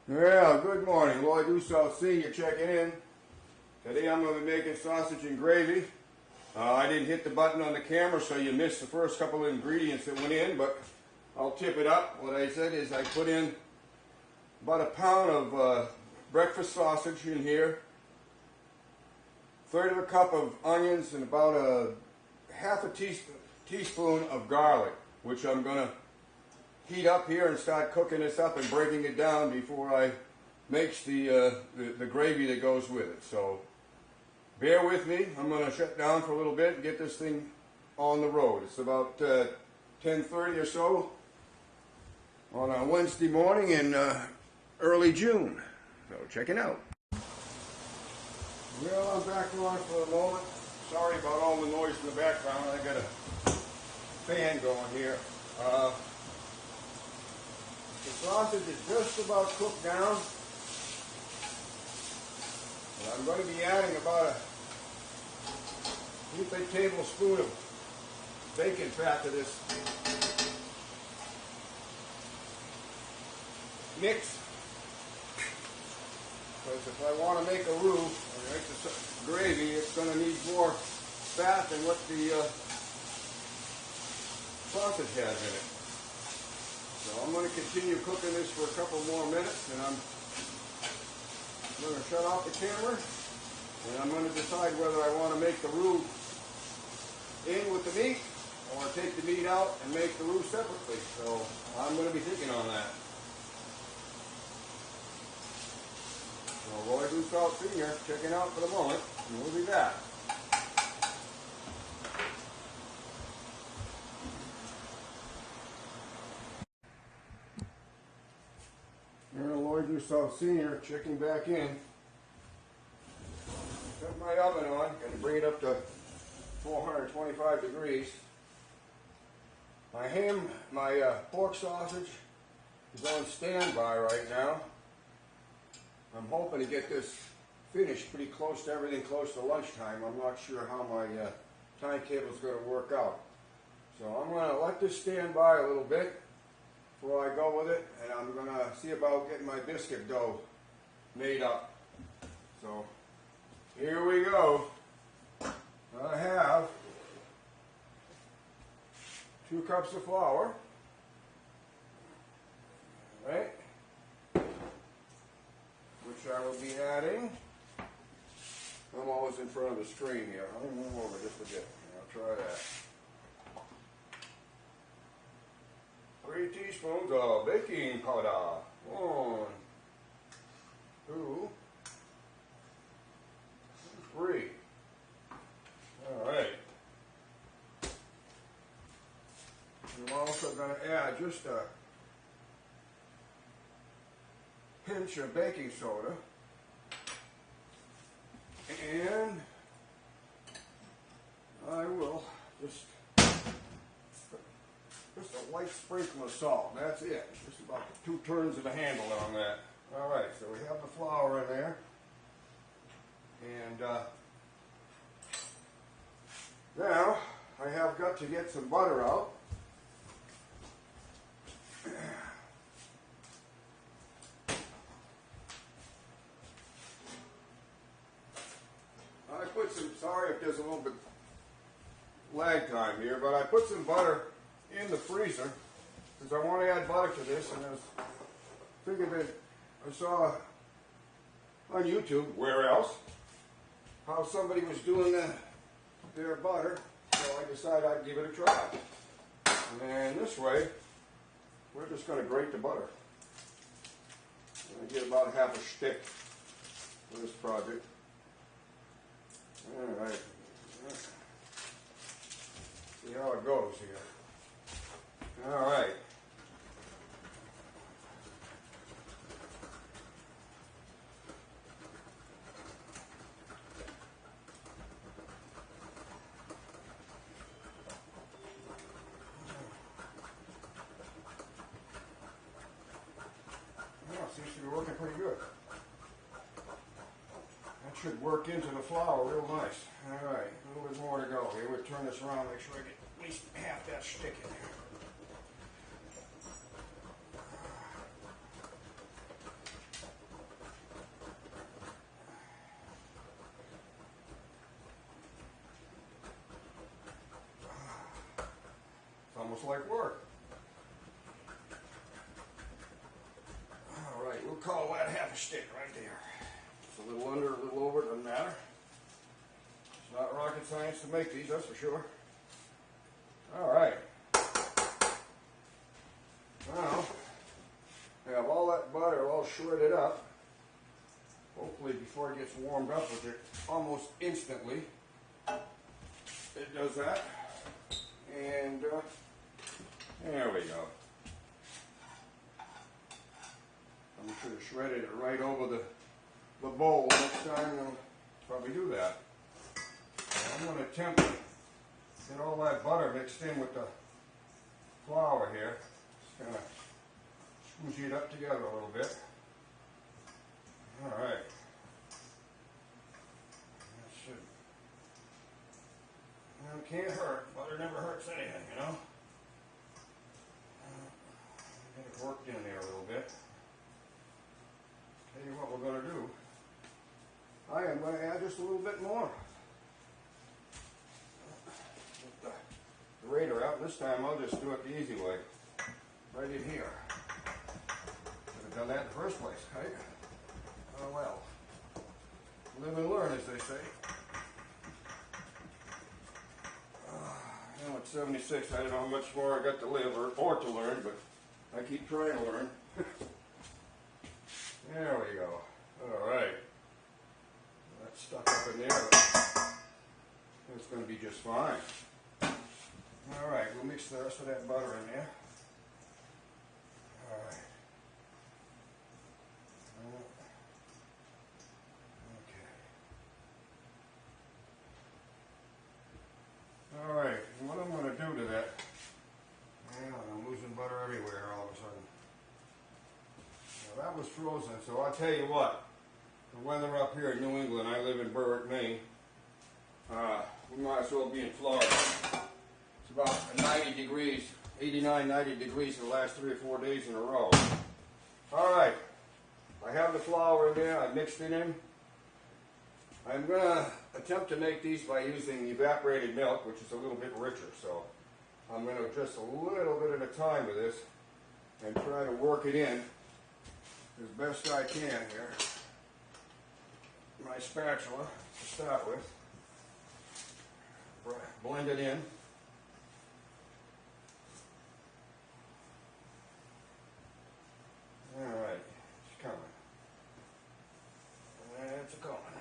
Well, good morning. Loyd Senior checking in. Today I'm going to be making sausage and gravy. I didn't hit the button on the camera, so you missed the first couple of ingredients that went in, but I'll tip it up. What I said is I put in about a pound of breakfast sausage in here, third of a cup of onions, and about a half a teaspoon of garlic, which I'm going to heat up here and start cooking this up and breaking it down before I make the gravy that goes with it. So bear with me. I'm going to shut down for a little bit and get this thing on the road. It's about 10:30 or so on a Wednesday morning in early June. So check it out. Well, I'm back on for a moment. Sorry about all the noise in the background. I got a fan going here. The sausage is just about cooked down. And I'm going to be adding about a tablespoon of bacon fat to this mix. Because if I want to make a roux or make the gravy, it's going to need more fat than what the sausage has in it. So I'm going to continue cooking this for a couple more minutes, and I'm going to shut off the camera, and I'm going to decide whether I want to make the roux in with the meat or take the meat out and make the roux separately. So I'm going to be thinking on that. So Loyd Senior checking out for the moment, and we'll be back. Loyd Senior checking back in. Got my oven on, going to bring it up to 425 degrees. My pork sausage is on standby right now. I'm hoping to get this finished pretty close to everything close to lunchtime. I'm not sure how my timetable is going to work out. So I'm going to let this stand by a little bit before I go with it, and I'm going to see about getting my biscuit dough made up. So here we go. I have 2 cups of flour, right, which I will be adding. I'm always in front of the screen here. I'll move over just a bit. I'll try that. 3 teaspoons of baking powder. 1, 2, 3. All right. I'm also going to add just a pinch of baking soda and I will just a light sprinkle of salt. That's it. Just about 2 turns of the handle on that. All right, so we have the flour in there, and now I have got to get some butter out. I put some, sorry if there's a little bit lag time here, but I put some butter in the freezer because I want to add butter to this, and I was figured that I saw on YouTube, where else, how somebody was doing their butter, so I decided I'd give it a try. And this way, we're just going to grate the butter. I'm going to get about half a stick for this project. All right. See how it goes here. All right. Well, it seems to be working pretty good. That should work into the flour real nice. All right, a little bit more to go. Here, we'll turn this around, make sure I get at least half that stick in there. looks like work. All right, we'll call that half a stick right there. It's a little under, a little over, doesn't matter. It's not rocket science to make these, that's for sure. All right. Now, I have all that butter all shredded up. Hopefully before it gets warmed up with it almost instantly. It does that. And there we go. I should have shredded it right over the bowl next time. I'll probably do that. I'm going to attempt to get all that butter mixed in with the flour here. Just kind of squeeze it up together a little bit. All right. That should. Well, it can't hurt. Butter never hurts anything, you know. Get it worked in there a little bit. Tell you what we're going to do. I am going to add just a little bit more. Get the grater out. This time I'll just do it the easy way. Right in here. Should have done that in the first place, right? Oh well. Live and learn, as they say. Now at 76, I don't know how much more I got to live or to learn, but I keep trying to learn. There we go. All right. That's stuck up in there. It's going to be just fine. All right, we'll mix the rest of that butter in there. All right. Okay. All right, and what I'm going to do to that, I'm losing butter everywhere all of a sudden. Now that was frozen, so I'll tell you what, the weather up here in New England, I live in Berwick, Maine, we might as well be in Florida. It's about 90 degrees, 89, 90 degrees in the last 3 or 4 days in a row. All right, I have the flour in there, I mixed it in. I'm going to attempt to make these by using evaporated milk, which is a little bit richer. So I'm going to just a little bit at a time with this and try to work it in as best I can here. My spatula to start with. Blend it in. All right, it's coming. It's coming.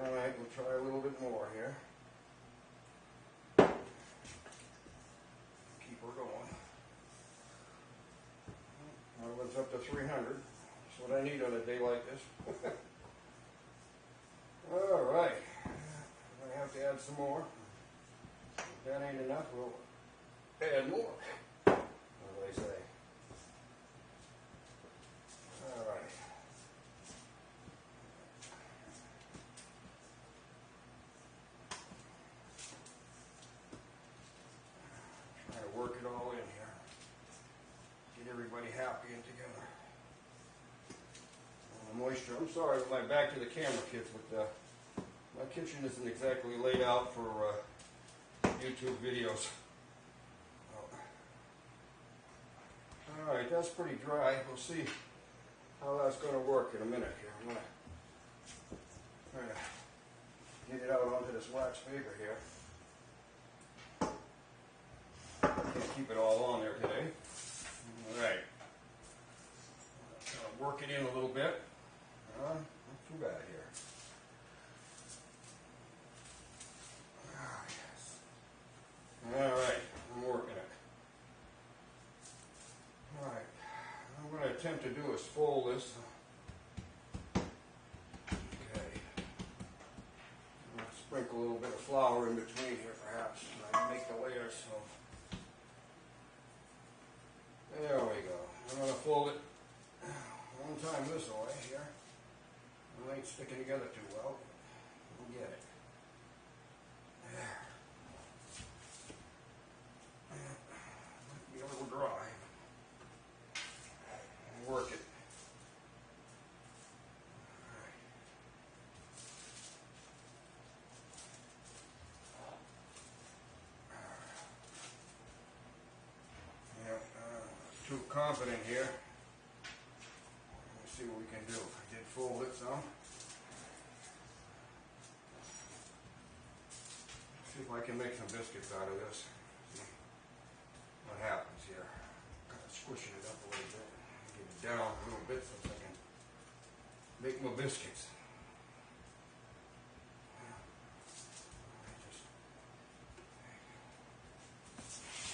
All right, we'll try a little bit more here. Keep her going. Well, it's up to 300. That's what I need on a day like this. All right. I have to add some more. If that ain't enough, we'll add more, as they say. All right. Work it all in here. Get everybody happy and together. And the moisture. I'm sorry with my back to the camera, kids, but my kitchen isn't exactly laid out for YouTube videos. All right, that's pretty dry. We'll see how that's going to work in a minute here. I'm going to try to get it out onto this wax paper here. Can't keep it all on there today. All right. Work it in a little bit. Not too bad here. All right, I'm working it. All right, what I'm going to attempt to do is fold this. Okay. Sprinkle a little bit of flour in between here, perhaps, and I make the layers. So. There we go. I'm going to fold it one time this way here. It ain't sticking together too well. We'll get it. There. Might be a little dry. Work it. confident here. Let's see what we can do. I did fold it some. See if I can make some biscuits out of this. See what happens here. Kind of squishing it up a little bit. Get it down a little bit so I can make my biscuits.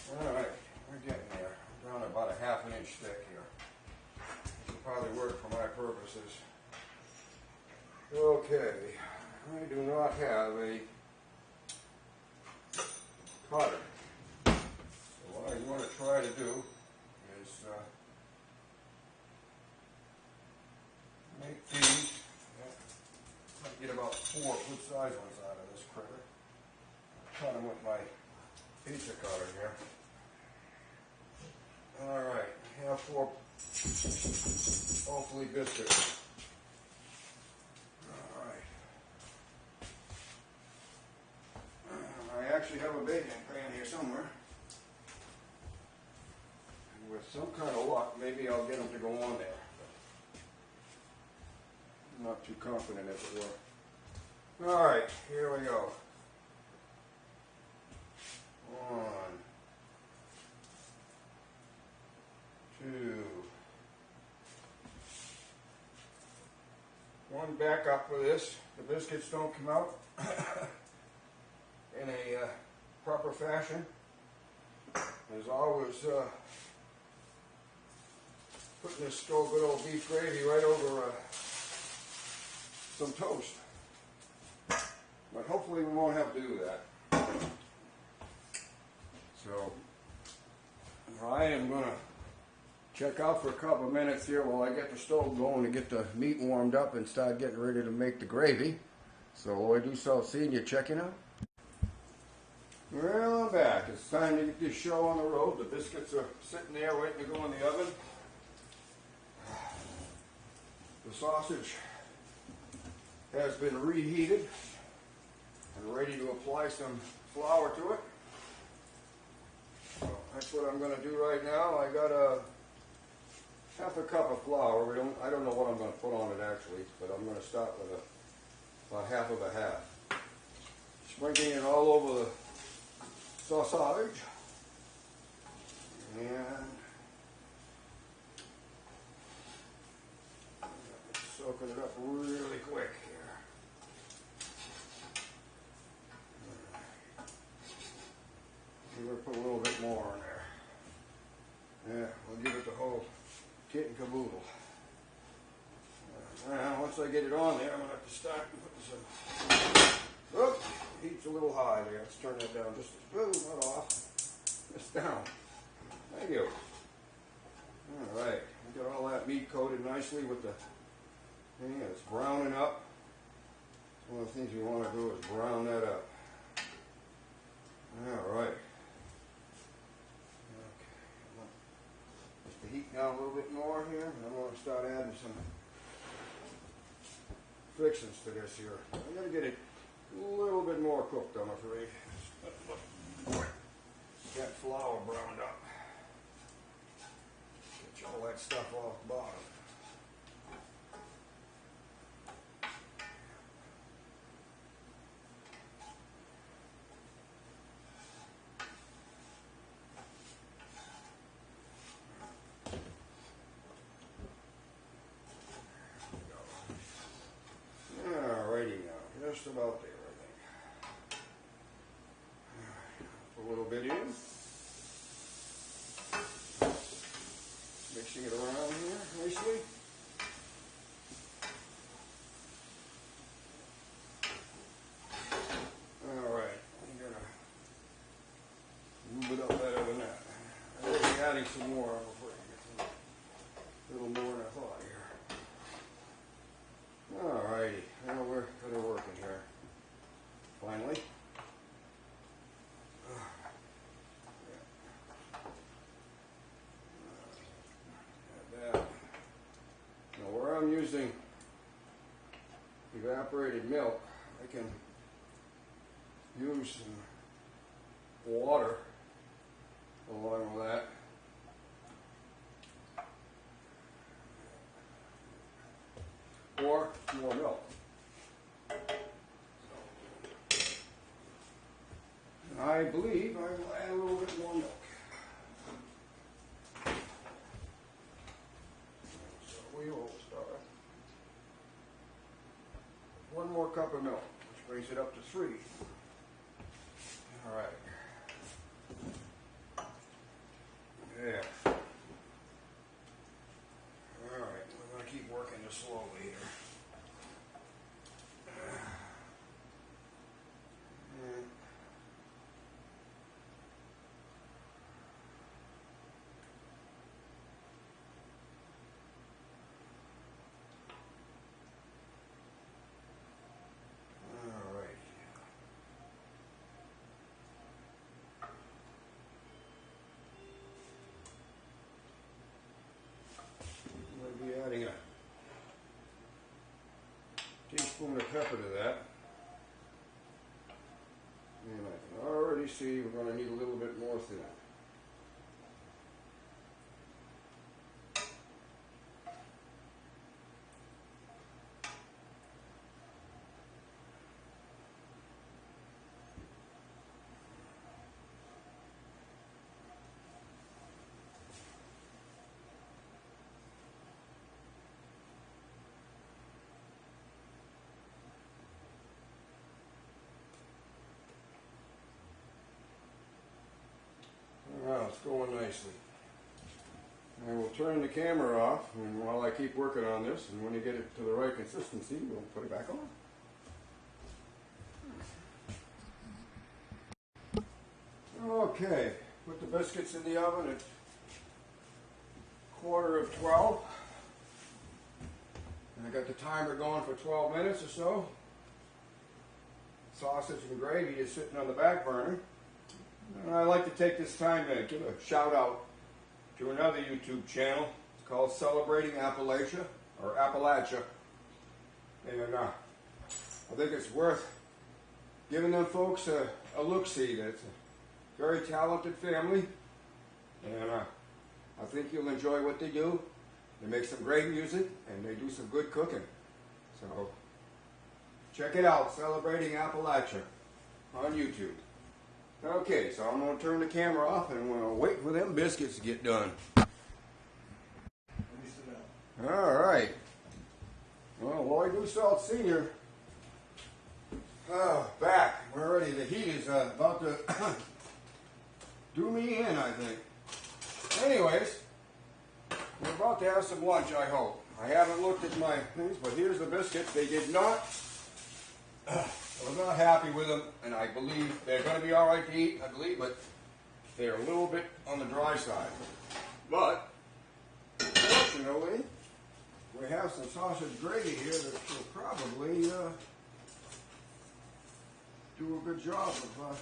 Alright, we're getting there. I'm down about a ½ inch thick here. This will probably work for my purposes. Okay, I do not have a cutter. So what I want to try to do is make these. I'll get about 4 good size ones out of this critter. Cut them with my pizza cutter here. Alright, I have 4 hopefully biscuits. Alright. I actually have a baking pan here somewhere. And with some kind of luck, maybe I'll get them to go on there. I'm not too confident if it will. Alright, here we go. 1, 2. One backup for this. The biscuits don't come out in a proper fashion. There's always putting this good old beef gravy right over some toast. But hopefully we won't have to do that. So I am going to check out for a couple of minutes here while I get the stove going to get the meat warmed up and start getting ready to make the gravy. So Loyd do so. Seeing you checking out. Well, I'm back. It's time to get this show on the road. The biscuits are sitting there waiting to go in the oven. The sausage has been reheated and ready to apply some flour to it. So that's what I'm going to do right now. I got a ½ cup of flour. I don't know what I'm going to put on it actually, but I'm going to start with about ½ of a half. Sprinkling it all over the sausage. And soaking it up really quick here. I'm going to put a little bit more in there. Yeah, we'll give it the whole kit and caboodle. Now, once I get it on there, I'm going to have to start and put some. Oops, heat's a little high there. Let's turn that down just a not off. Just down. Thank you. All right, we got all that meat coated nicely with the. Yeah, it's browning up. One of the things you want to do is brown that up. All right. The heat down a little bit more here, and I'm going to start adding some fixings to this here. I'm going to get it a little bit more cooked, I'm afraid. Get flour browned up. Get all that stuff off the bottom. Just about there, I think. Put a little bit in. Mixing it around here nicely. All right, I'm gonna move it up better than that. I'm going to be adding some more before I get a little more than I thought here. All righty, now we're kind of working here. Finally. Now where I'm using evaporated milk, I can use some water along with that. or more milk. And I believe I will add a little bit more milk. So we will start 1 more cup of milk, which brings it up to 3. All right. Yeah. All right, we're going to keep working this slowly here. Be adding a teaspoon of pepper to that. And I can already see we're going to need a little bit more thin. Well, it's going nicely. I will turn the camera off and while I keep working on this, and when you get it to the right consistency, we'll put it back on. Okay, put the biscuits in the oven at 11:15. And I got the timer going for 12 minutes or so. Sausage and gravy is sitting on the back burner. And I'd like to take this time to give a shout out to another YouTube channel. It's called Celebrating Appalachia, or Appalachia. And I think it's worth giving them folks a look-see. It's a very talented family. And I think you'll enjoy what they do. They make some great music and they do some good cooking. So check it out, Celebrating Appalachia on YouTube. Okay, so I'm going to turn the camera off and I'm going to wait for them biscuits to get done. All right. Well, Loyd Salt Sr. Back. We're ready. The heat is about to do me in, I think. Anyways, we're about to have some lunch, I hope. I haven't looked at my things, but here's the biscuits. They did not... I was not happy with them, and I believe they're going to be all right to eat, I believe, but they're a little bit on the dry side. But, fortunately, we have some sausage gravy here that will probably do a good job of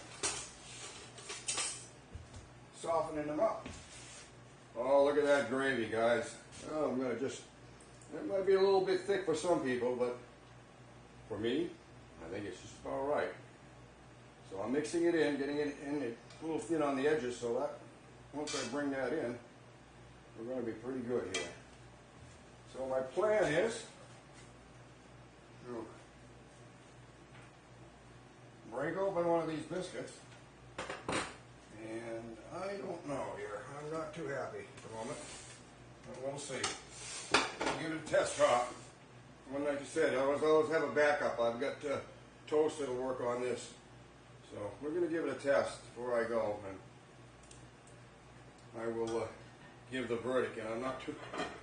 softening them up. Oh, look at that gravy, guys. Oh, I'm going to just, it might be a little bit thick for some people, but for me, I think it's just all right. So I'm mixing it in, getting it in a little thin on the edges so that once I bring that in, we're going to be pretty good here. So my plan is to break open one of these biscuits, and I don't know here. I'm not too happy at the moment, but we'll see. We'll give it a test hop. Well, like I said, I always have a backup. I've got toast that'll work on this. So we're going to give it a test before I go, and I will give the verdict. And I'm not too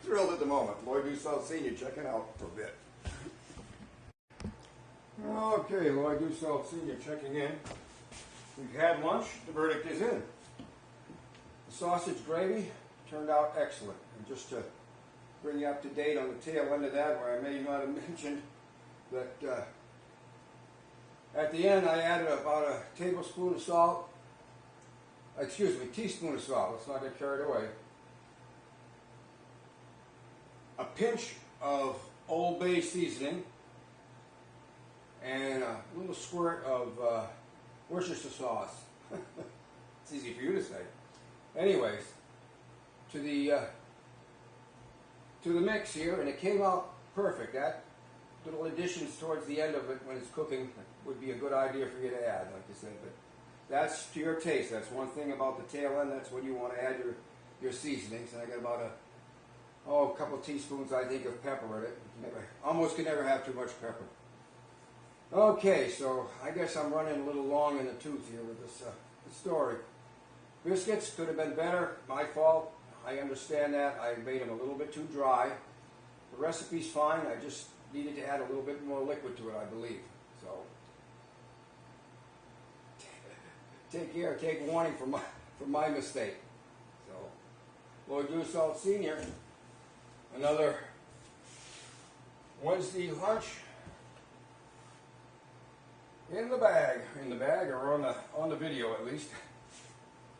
thrilled at the moment. Loyd Salt Sr. checking out for a bit. Okay, Loyd Salt Sr. checking in. We've had lunch. The verdict is in. The sausage gravy turned out excellent. And just to bring you up to date on the tail end of that, where I may not have mentioned that at the end I added about a tablespoon of salt, excuse me, teaspoon of salt, let's not get carried away, a pinch of Old Bay seasoning, and a little squirt of Worcestershire sauce. It's easy for you to say. Anyways, to the mix here, and it came out perfect. That little additions towards the end of it when it's cooking would be a good idea for you to add, like I said. But that's to your taste. That's one thing about the tail end. That's when you want to add your seasonings. And I got about a couple teaspoons, I think, of pepper in it. Almost can never have too much pepper. Okay, so I guess I'm running a little long in the tooth here with this story. Biscuits could have been better. My fault. I understand that. I made them a little bit too dry. The recipe's fine. I just needed to add a little bit more liquid to it, I believe. So take care. Take warning from my mistake. So Loyd Salt Sr. Another Wednesday lunch in the bag, or on the video at least.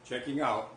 Checking out.